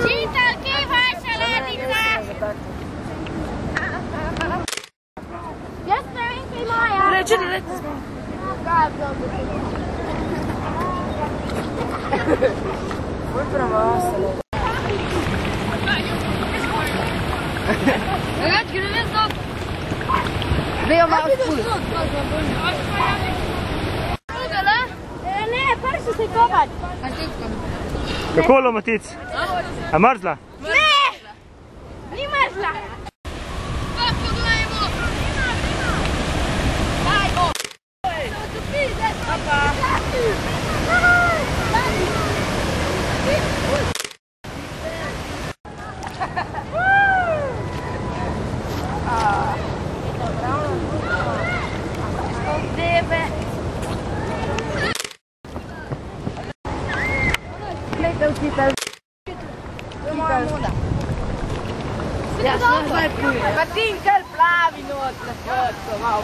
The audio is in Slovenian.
Čital, kje je vaša ladica? Jaz ne vem, kaj imajo. Reči. Kaj je bilo? Bolj premasalo. Reč, gre ne stop. Zdaj jo malo spuli. Ne, prši se kopat. Kako lomotic? A mrzla? Ne, ni mrzla. Pa pogledajmo. Dajmo. Gledaj, učitel. To je moja moda. Ja, što zdaj pluje. Pa ti kar plavi not na šotko, malo.